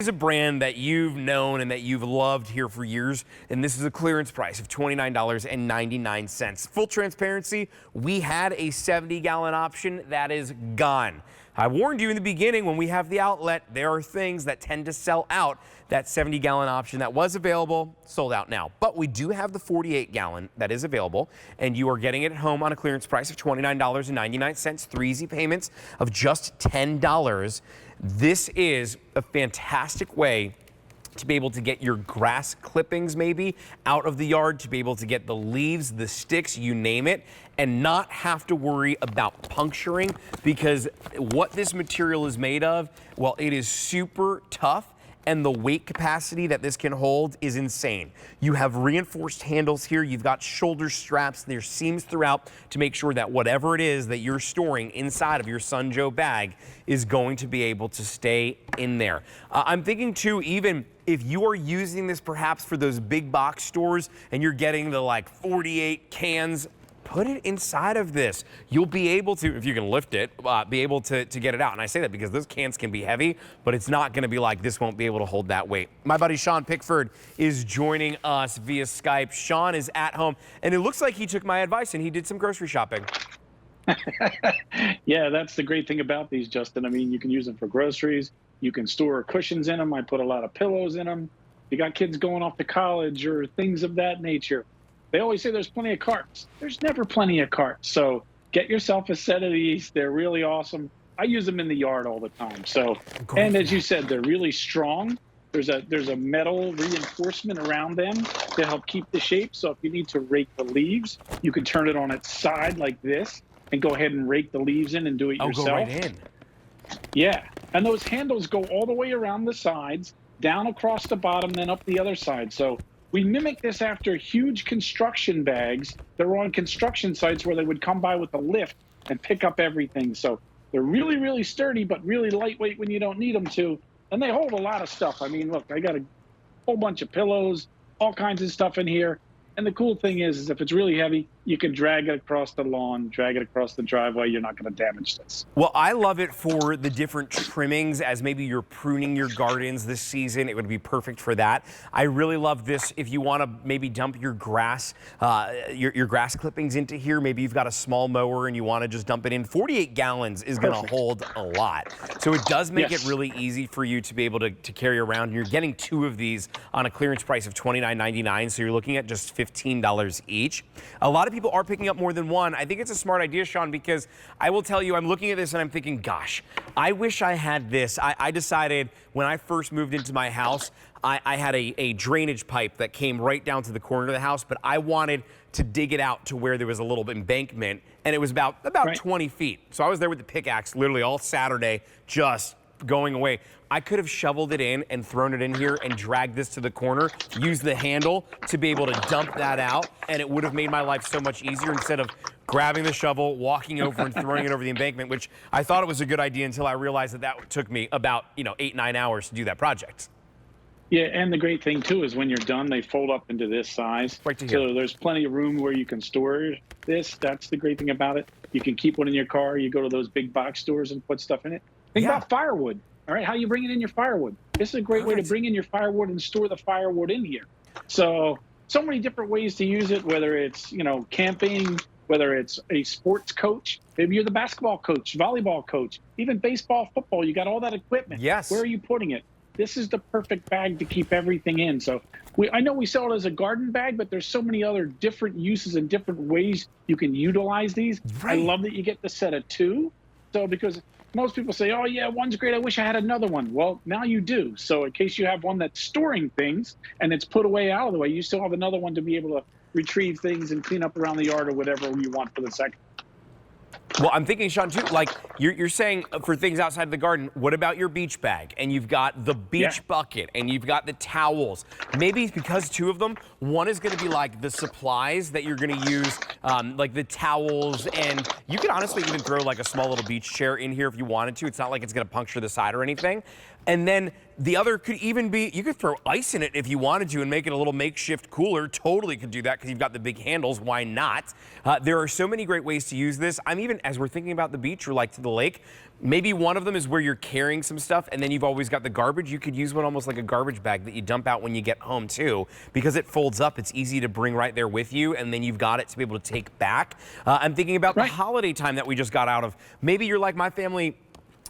Is a brand that you've known and that you've loved here for years, and this is a clearance price of $29.99. Full transparency, we had a 70-gallon option that is gone. I warned you in the beginning, when we have the outlet, there are things that tend to sell out. That 70-gallon option that was available, sold out now. But we do have the 48-gallon that is available, and you are getting it at home on a clearance price of $29.99, 3 easy payments of just $10. This is a fantastic way to be able to get your grass clippings maybe out of the yard, to be able to get the leaves, the sticks, you name it, and not have to worry about puncturing, because what this material is made of, well, it is super tough. And the weight capacity that this can hold is insane. You have reinforced handles here. You've got shoulder straps. There's seams throughout to make sure that whatever it is that you're storing inside of your Sun Joe bag is going to be able to stay in there. I'm thinking too, even if you are using this perhaps for those big box stores and you're getting the like 48 cans, put it inside of this. You'll be able to, if you can lift it, be able to get it out. And I say that because those cans can be heavy, but it's not going to be like this won't be able to hold that weight. My buddy Sean Pickford is joining us via Skype. Sean is at home, and it looks like he took my advice and he did some grocery shopping. Yeah, that's the great thing about these, Justin. I mean, you can use them for groceries. You can store cushions in them. I put a lot of pillows in them. You got kids going off to college or things of that nature. They always say there's plenty of carts. There's never plenty of carts. So get yourself a set of these. They're really awesome. I use them in the yard all the time. So, and as you said, they're really strong. There's a metal reinforcement around them to help keep the shape. So if you need to rake the leaves, you can turn it on its side like this and go ahead and rake the leaves in and do it yourself. Go right in. Yeah, and those handles go all the way around the sides, down across the bottom, then up the other side. So we mimic this after huge construction bags that were on construction sites where they would come by with a lift and pick up everything. So they're really, really sturdy, but really lightweight when you don't need them to. And they hold a lot of stuff. I mean, look, I got a whole bunch of pillows, all kinds of stuff in here. And the cool thing is if it's really heavy, you can drag it across the lawn, drag it across the driveway. You're not going to damage this. Well, I love it for the different trimmings as maybe you're pruning your gardens this season. It would be perfect for that. I really love this if you want to maybe dump your grass, your grass clippings into here. Maybe you've got a small mower and you want to just dump it in. 48 gallons is going to hold a lot. So it does make it really easy for you to be able to carry around. And you're getting 2 of these on a clearance price of $29.99. So you're looking at just $15 each. A lot of people are picking up more than one. I think it's a smart idea, Sean, because I will tell you, I'm looking at this and I'm thinking, gosh, I wish I had this. I decided when I first moved into my house, I had a drainage pipe that came right down to the corner of the house, but I wanted to dig it out to where there was a little embankment, and it was about 20 feet. So I was there with the pickaxe literally all Saturday, just going away. I could have shoveled it in and thrown it in here and dragged this to the corner, used the handle to be able to dump that out, and it would have made my life so much easier instead of grabbing the shovel, walking over and throwing it over the embankment, which I thought it was a good idea until I realized that took me about 8-9 hours to do that project. Yeah, and the great thing too is when you're done, they fold up into this size. Right to here. So there's plenty of room where you can store this. That's the great thing about it. You can keep one in your car. You go to those big box stores and put stuff in it. Think about firewood. All right, how you bringing in your firewood? This is a great way to bring in your firewood and store the firewood in here. So many different ways to use it, whether it's, camping, whether it's a sports coach, maybe you're the basketball coach, volleyball coach, even baseball, football, you got all that equipment. Yes. Where are you putting it? This is the perfect bag to keep everything in. So I know we sell it as a garden bag, but there's so many other different uses and different ways you can utilize these. Right. I love that you get the set of 2. So because most people say, oh yeah, one's great, I wish I had another one. Well, now you do. So in case you have one that's storing things and it's put away out of the way, you still have another one to be able to retrieve things and clean up around the yard or whatever you want for the second. Well, I'm thinking, Sean, too, like you're saying for things outside the garden, what about your beach bag? And you've got the beach bucket and you've got the towels. Maybe because 2 of them, one is going to be like the supplies that you're going to use, like the towels. And you can honestly even throw like a small little beach chair in here if you wanted to. It's not like it's going to puncture the side or anything. And then the other could even be, you could throw ice in it if you wanted to and make it a little makeshift cooler. Totally could do that because you've got the big handles. Why not? There are so many great ways to use this. I'm even, as we're thinking about the beach or like to the lake, Maybe one of them is where you're carrying some stuff and then you've always got the garbage. You could use one almost like a garbage bag that you dump out when you get home too. Because it folds up, it's easy to bring right there with you, and then you've got it to be able to take back. I'm thinking about the holiday time that we just got out of. Maybe you're like my family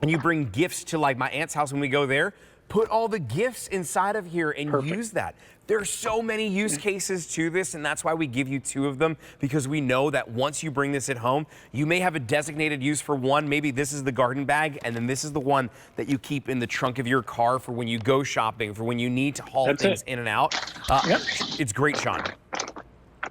and you bring gifts to like my aunt's house when we go there. Put all the gifts inside of here and use that. There's so many use cases to this, and that's why we give you 2 of them, because we know that once you bring this at home, you may have a designated use for one. Maybe this is the garden bag, and then this is the one that you keep in the trunk of your car for when you go shopping, for when you need to haul things in and out. It's great, Sean.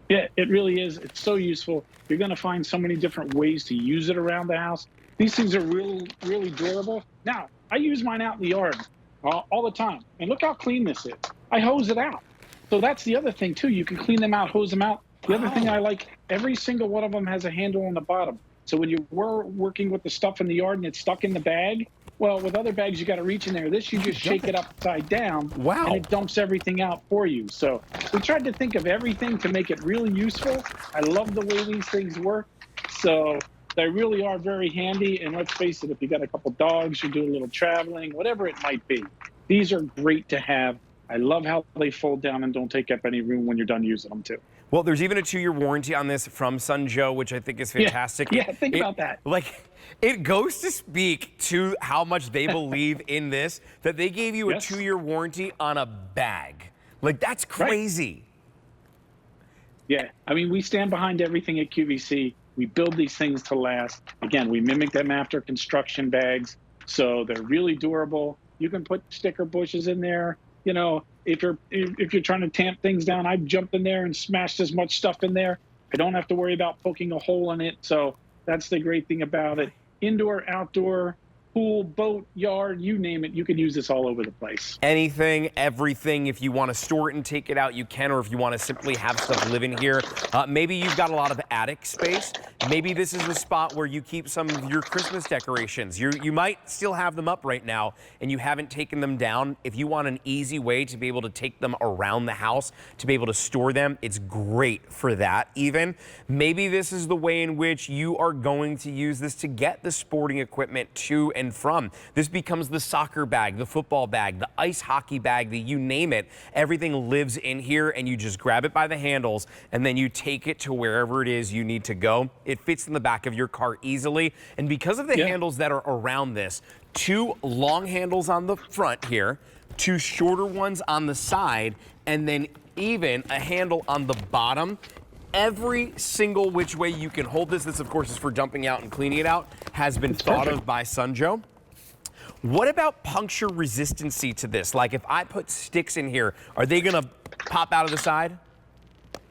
Yeah, it really is. It's so useful. You're going to find so many different ways to use it around the house. These things are really durable. Now, I use mine out in the yard all the time. And look how clean this is. I hose it out. So that's the other thing, too. You can clean them out, hose them out. The other thing I like, every single one of them has a handle on the bottom. So when you were working with the stuff in the yard and it's stuck in the bag, well, with other bags, you got to reach in there. This, you just shake it upside down, and it dumps everything out for you. So we tried to think of everything to make it really useful. I love the way these things work. So they really are very handy. And let's face it, if you got a couple dogs, you do a little traveling, whatever it might be, these are great to have. I love how they fold down and don't take up any room when you're done using them too. Well, there's even a 2-year warranty on this from Sun Joe, which I think is fantastic. Yeah, think about that. Like, it goes to speak to how much they believe in this, that they gave you a 2-year warranty on a bag. Like, that's crazy. Yeah, I mean, we stand behind everything at QVC. We build these things to last. Again, we mimic them after construction bags, so they're really durable. You can put sticker bushes in there. You know, if you're trying to tamp things down, I've jumped in there and smashed as much stuff in there. I don't have to worry about poking a hole in it. So that's the great thing about it. Indoor, outdoor, pool, boat, yard, you name it, you can use this all over the place. Anything, everything. If you want to store it and take it out, you can, or if you want to simply have stuff live in here. Maybe you've got a lot of attic space. Maybe this is the spot where you keep some of your Christmas decorations. You might still have them up right now and you haven't taken them down. If you want an easy way to be able to take them around the house, to be able to store them, it's great for that even. Maybe this is the way in which you are going to use this to get the sporting equipment to and from. This becomes the soccer bag, the football bag, the ice hockey bag, you name it. Everything lives in here and you just grab it by the handles and then you take it to wherever it is you need to go. It fits in the back of your car easily. And because of the handles that are around this, 2 long handles on the front here, 2 shorter ones on the side, and then even a handle on the bottom. Every single which way you can hold this of course is for dumping out and cleaning it out, has been thought of by Sun Joe. What about puncture resistancy to this? Like if I put sticks in here, are they gonna pop out of the side?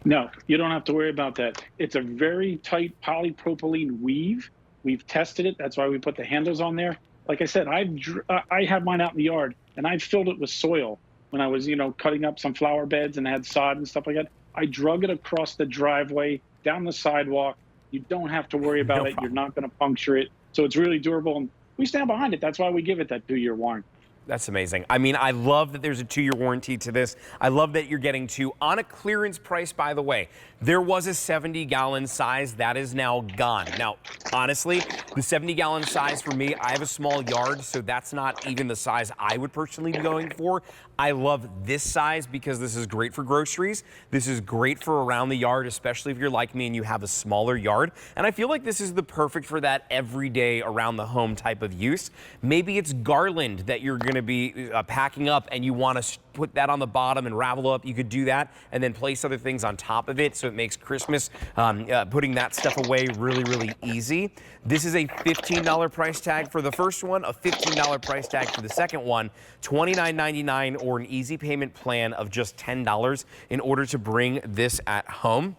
No, you don't have to worry about that. It's a very tight polypropylene weave. We've tested it. That's why we put the handles on there. Like I said, I have mine out in the yard and I filled it with soil when I was, cutting up some flower beds and had sod and stuff like that. I drug it across the driveway, down the sidewalk. You don't have to worry about it. You're not going to puncture it. So it's really durable, and we stand behind it. That's why we give it that 2-year warranty. That's amazing. I mean, I love that there's a 2-year warranty to this. I love that you're getting 2 on a clearance price, by the way. There was a 70-gallon size. That is now gone. Now, honestly, the 70-gallon size for me, I have a small yard, so that's not even the size I would personally be going for. I love this size because this is great for groceries. This is great for around the yard, especially if you're like me and you have a smaller yard. And I feel like this is the perfect for that everyday around the home type of use. Maybe it's garland that you're going to be packing up and you want to put that on the bottom and ravel up. You could do that and then place other things on top of it, so it makes Christmas putting that stuff away really, really easy. This is a $15 price tag for the first one, a $15 price tag for the second one, $29.99, or an easy payment plan of just $10 in order to bring this at home.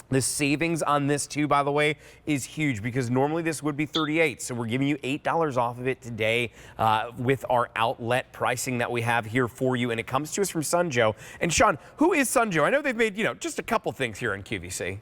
The savings on this too, by the way, is huge because normally this would be $38. So we're giving you $8 off of it today with our outlet pricing that we have here for you. And it comes to us from Sun Joe. And Sean, who is Sun Joe? I know they've made, just a couple things here on QVC.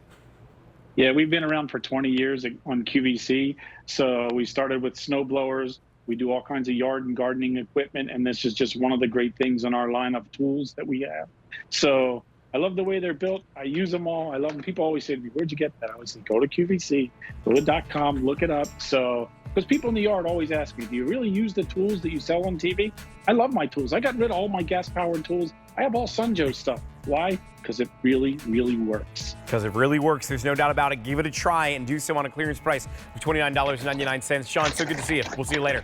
Yeah, we've been around for 20 years on QVC. So we started with snow blowers. We do all kinds of yard and gardening equipment. And this is just one of the great things in our line of tools that we have. So I love the way they're built. I use them all. I love them. People always say to me, where'd you get that? I always say, go to QVC, go to .com, look it up. So Because people in the yard always ask me, do you really use the tools that you sell on TV? I love my tools. I got rid of all my gas-powered tools. I have all Sunjoe stuff. Why? Because it really, really works. Because it really works. There's no doubt about it. Give it a try and do so on a clearance price of $29.99. Sean, so good to see you. We'll see you later.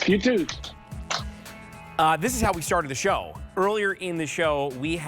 You too. This is how we started the show. Earlier in the show, we had